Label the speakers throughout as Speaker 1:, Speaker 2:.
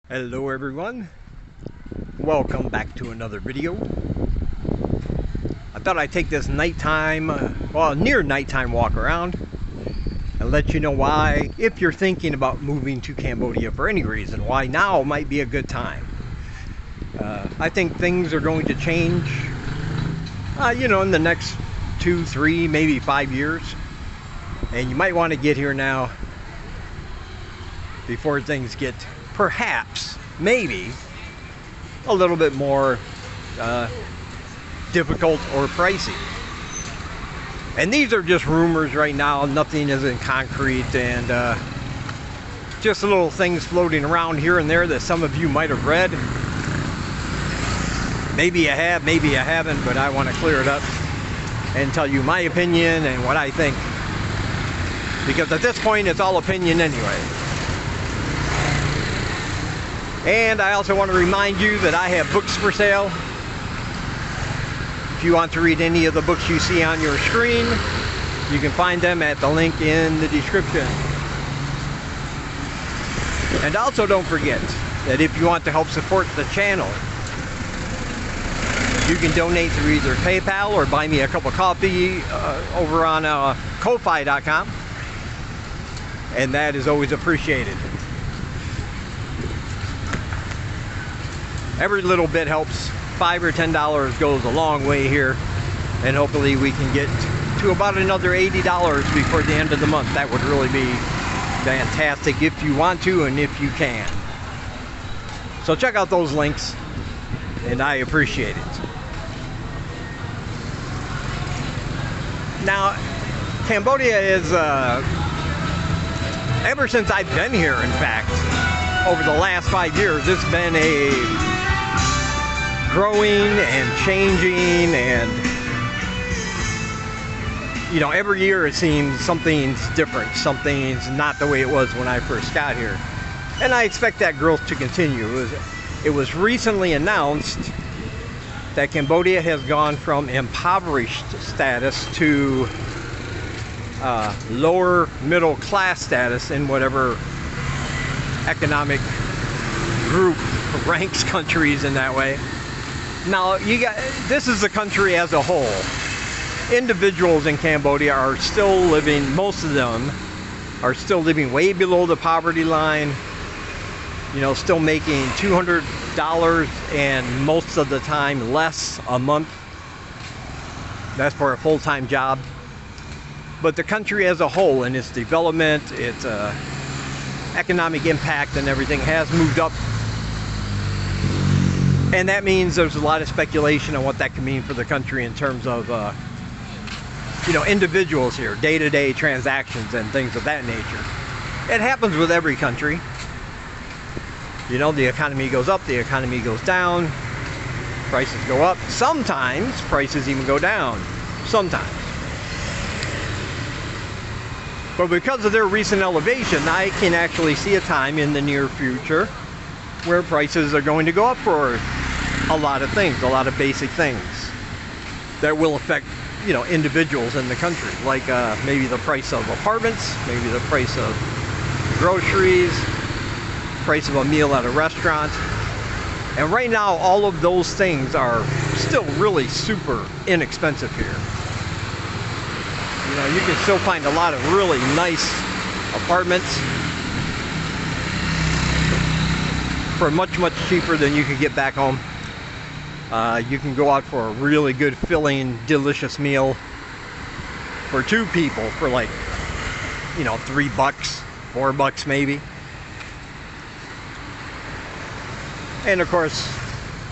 Speaker 1: Hello everyone, welcome back to another video. I thought I'd take this nighttime, near nighttime walk around and let you know why, if you're thinking about moving to Cambodia for any reason, why now might be a good time. I think things are going to change, in the next 2, 3, maybe 5 years. And you might want to get here now before things get perhaps, maybe, a little bit more difficult or pricey. And these are just rumors right now, nothing is in concrete, and just little things floating around here and there that some of you might have read. Maybe you have, maybe you haven't, but I want to clear it up and tell you my opinion and what I think, because at this point it's all opinion anyway. And I also want to remind you that I have books for sale. If you want to read any of the books you see on your screen, you can find them at the link in the description. And also don't forget that if you want to help support the channel, you can donate through either PayPal or buy me a cup of coffee over on Ko-Fi.com. And that is always appreciated. Every little bit helps. $5 or $10 goes a long way here, and hopefully we can get to about another $80 before the end of the month. That would really be fantastic if you want to and if you can. So check out those links, and I appreciate it. Now, Cambodia is, ever since I've been here, in fact, over the last 5 years, it's been a growing and changing, and every year it seems something's different, something's not the way it was when I first got here, and I expect that growth to continue. It was recently announced that Cambodia has gone from impoverished status to lower middle class status in whatever economic group ranks countries in that way. Now, this is the country as a whole. Individuals in Cambodia are still living, most of them are still living way below the poverty line, still making $200 and most of the time less a month. That's for a full-time job. But the country as a whole, and its development, its economic impact and everything has moved up. And that means there's a lot of speculation on what that can mean for the country in terms of, individuals here, day-to-day transactions and things of that nature. It happens with every country. The economy goes up, the economy goes down, prices go up. Sometimes prices even go down. Sometimes. But because of their recent elevation, I can actually see a time in the near future where prices are going to go up for a lot of things, a lot of basic things that will affect, individuals in the country, like maybe the price of apartments, maybe the price of groceries, price of a meal at a restaurant. And right now, all of those things are still really super inexpensive here. You can still find a lot of really nice apartments for much, much cheaper than you can get back home. You can go out for a really good, filling, delicious meal for 2 people for like, $3, $4 maybe. And of course,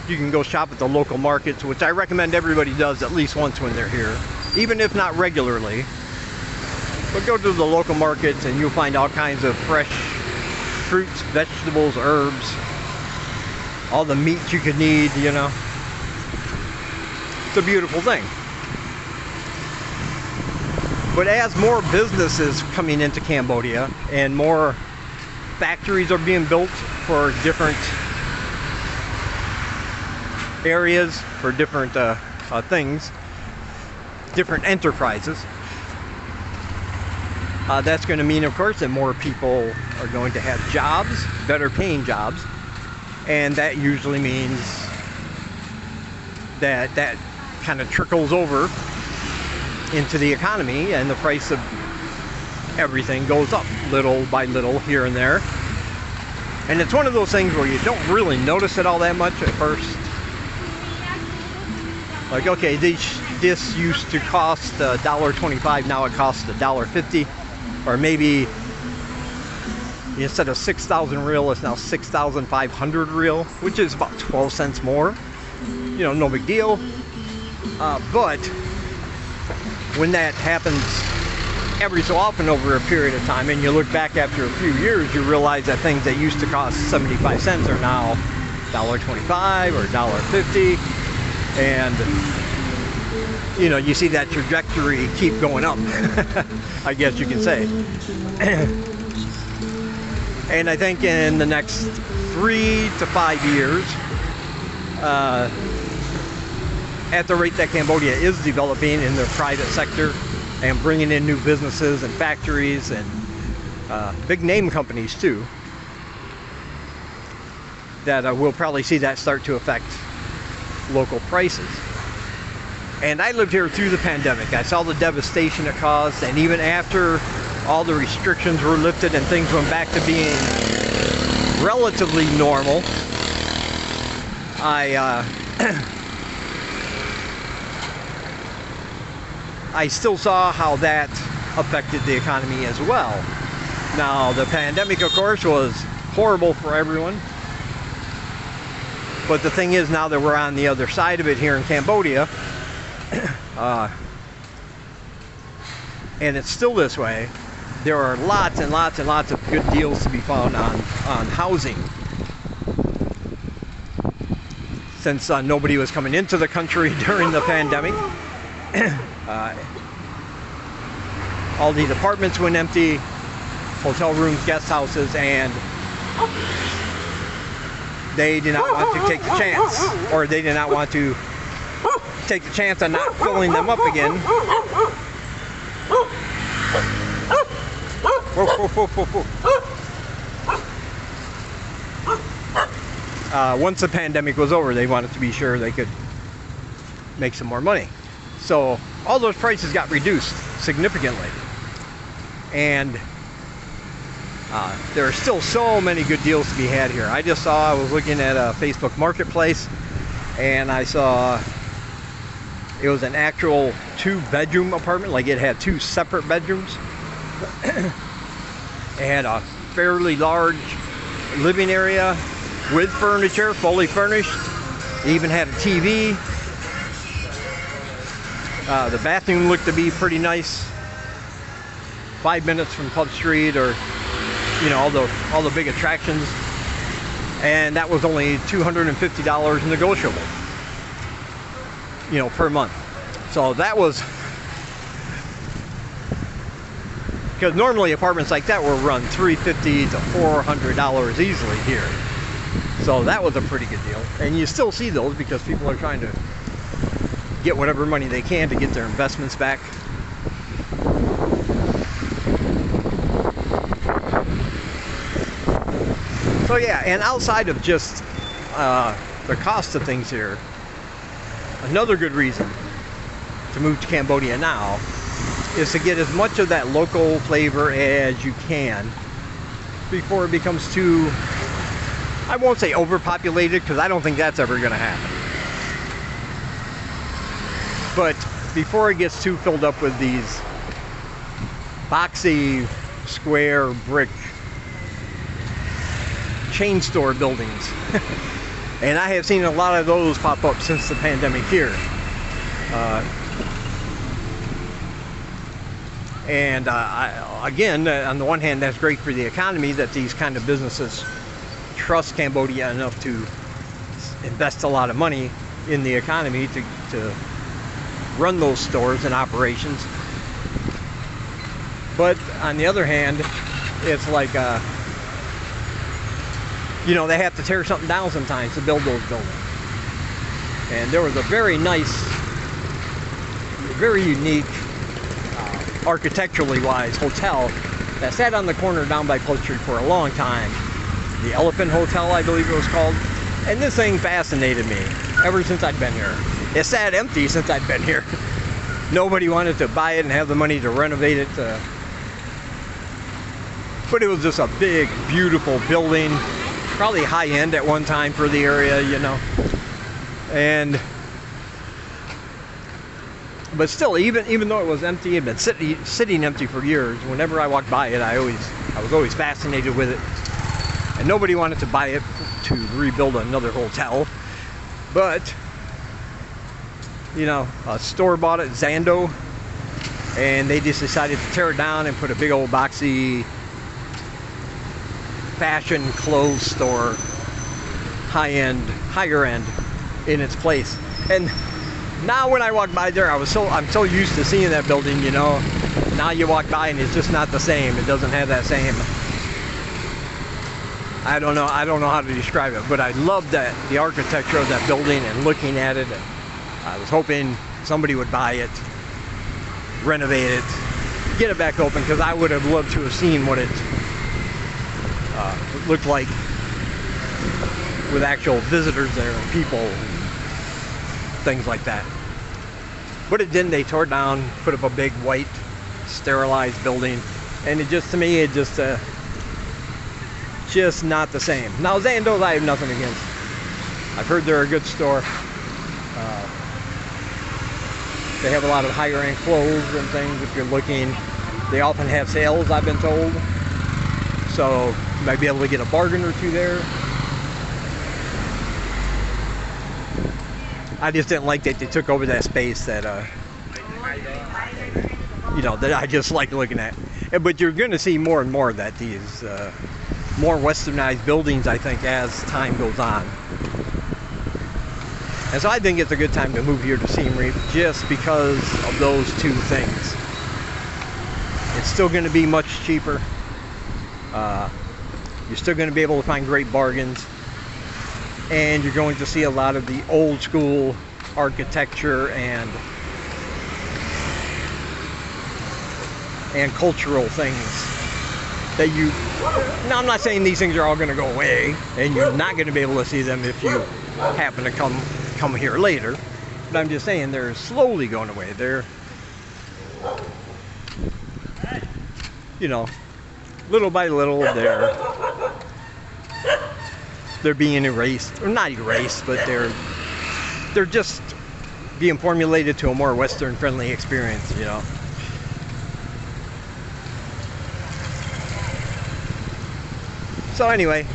Speaker 1: you can go shop at the local markets, which I recommend everybody does at least once when they're here, even if not regularly. But go to the local markets and you'll find all kinds of fresh fruits, vegetables, herbs, all the meat you could need, It's a beautiful thing. But as more business is coming into Cambodia and more factories are being built for different areas, for different things, different enterprises, That's going to mean, of course, that more people are going to have jobs, better paying jobs, And that usually means that that kind of trickles over into the economy, and the price of everything goes up little by little here and there. And it's one of those things where you don't really notice it all that much at first. Like, okay, this used to cost $1.25, now it costs $1.50. Or maybe instead of 6,000 real, it's now 6,500 real, which is about 12 cents more. You know, no big deal. But when that happens every so often over a period of time, and you look back after a few years, you realize that things that used to cost 75 cents are now $1.25 or $1.50. And you know, you see that trajectory keep going up, I guess you can say. And I think in the next 3 to 5 years, at the rate that Cambodia is developing in their private sector and bringing in new businesses and factories and big name companies too, that we'll probably see that start to affect local prices. And I lived here through the pandemic. I saw the devastation it caused, and even after all the restrictions were lifted and things went back to being relatively normal, I still saw how that affected the economy as well. Now, the pandemic, of course, was horrible for everyone. But the thing is, now that we're on the other side of it here in Cambodia, and it's still this way, there are lots and lots and lots of good deals to be found on housing. Since nobody was coming into the country during the pandemic, all these apartments went empty, hotel rooms, guest houses, and they did not want to take the chance, or they did not want to take the chance on not filling them up again. Whoa, whoa, whoa, whoa, whoa. Once the pandemic was over, they wanted to be sure they could make some more money. So all those prices got reduced significantly. And there are still so many good deals to be had here. I was looking at a Facebook Marketplace, and I saw it was an actual 2-bedroom apartment, like it had 2 separate bedrooms. It had a fairly large living area with furniture, fully furnished. It even had a TV. The bathroom looked to be pretty nice. 5 minutes from Pub Street, or you know, all the big attractions. And that was only $250 negotiable, you know, per month. So that was, because normally apartments like that will run $350 to $400 easily here. So that was a pretty good deal. And you still see those because people are trying to get whatever money they can to get their investments back. So yeah, and outside of just the cost of things here, another good reason to move to Cambodia now is to get as much of that local flavor as you can before it becomes too, I won't say overpopulated, because I don't think that's ever going to happen. But before it gets too filled up with these boxy, square, brick chain store buildings. And I have seen a lot of those pop up since the pandemic here. Again, on the one hand, that's great for the economy that these kind of businesses trust Cambodia enough to invest a lot of money in the economy to run those stores and operations. But on the other hand, it's like, you know, they have to tear something down sometimes to build those buildings. And there was a very nice, very unique, architecturally wise hotel that sat on the corner down by Pub Street for a long time. the Elephant Hotel, I believe it was called. And this thing fascinated me ever since I'd been here. It sat empty since I'd been here. Nobody wanted to buy it and have the money to renovate it. But it was just a big, beautiful building. Probably high-end at one time for the area, you know. But still, even though it was empty, it had been sitting empty for years. Whenever I walked by it, I was always fascinated with it. And nobody wanted to buy it to rebuild another hotel. But, you know, a store bought it, Zando, and they just decided to tear it down and put a big old boxy fashion clothes store, higher end, in its place. And now when I walk by there, I'm so used to seeing that building, you know. Now you walk by and it's just not the same. It doesn't have that same, I don't know how to describe it, but I love the architecture of that building and looking at it. And I was hoping somebody would buy it, renovate it, get it back open, because I would have loved to have seen what it looked like with actual visitors there and people, things like that. But it didn't. They tore it down, put up a big white sterilized building, and it just, to me, it just not the same. Now Zandos, I have nothing against. I've heard they're a good store. They have a lot of higher end clothes and things if you're looking. They often have sales, I've been told. So you might be able to get a bargain or two there. I just didn't like that they took over that space that, you know, that I just like looking at. But you're going to see more and more of that, these more westernized buildings, I think, as time goes on. And so I think it's a good time to move here to Siem Reap just because of those two things. It's still going to be much cheaper. You're still going to be able to find great bargains. And you're going to see a lot of the old school architecture and cultural things that you, now I'm not saying these things are all going to go away and you're not going to be able to see them if you happen to come here later, but I'm just saying they're slowly going away. They're, you know, little by little they're being erased, or not erased, but they're just being formulated to a more Western friendly experience, you know. So anyway,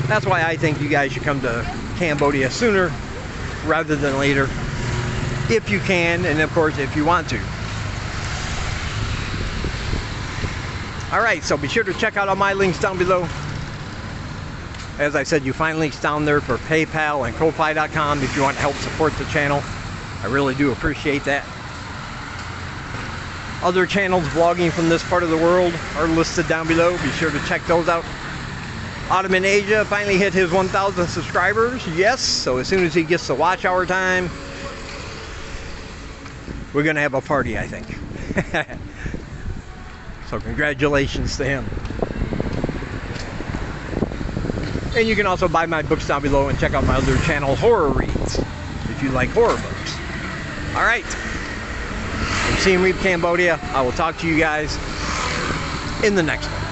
Speaker 1: that's why I think you guys should come to Cambodia sooner rather than later, if you can, and of course if you want to. Alright, so be sure to check out all my links down below. As I said, you find links down there for PayPal and Ko-Fi.com if you want to help support the channel. I really do appreciate that. Other channels vlogging from this part of the world are listed down below. Be sure to check those out. Ottoman Asia finally hit his 1,000 subscribers. Yes, so as soon as he gets the watch hour time, we're going to have a party, I think. So congratulations to him. And you can also buy my books down below and check out my other channel, Horror Reads, if you like horror books. Alright. From Siem Reap, Cambodia, I will talk to you guys in the next one.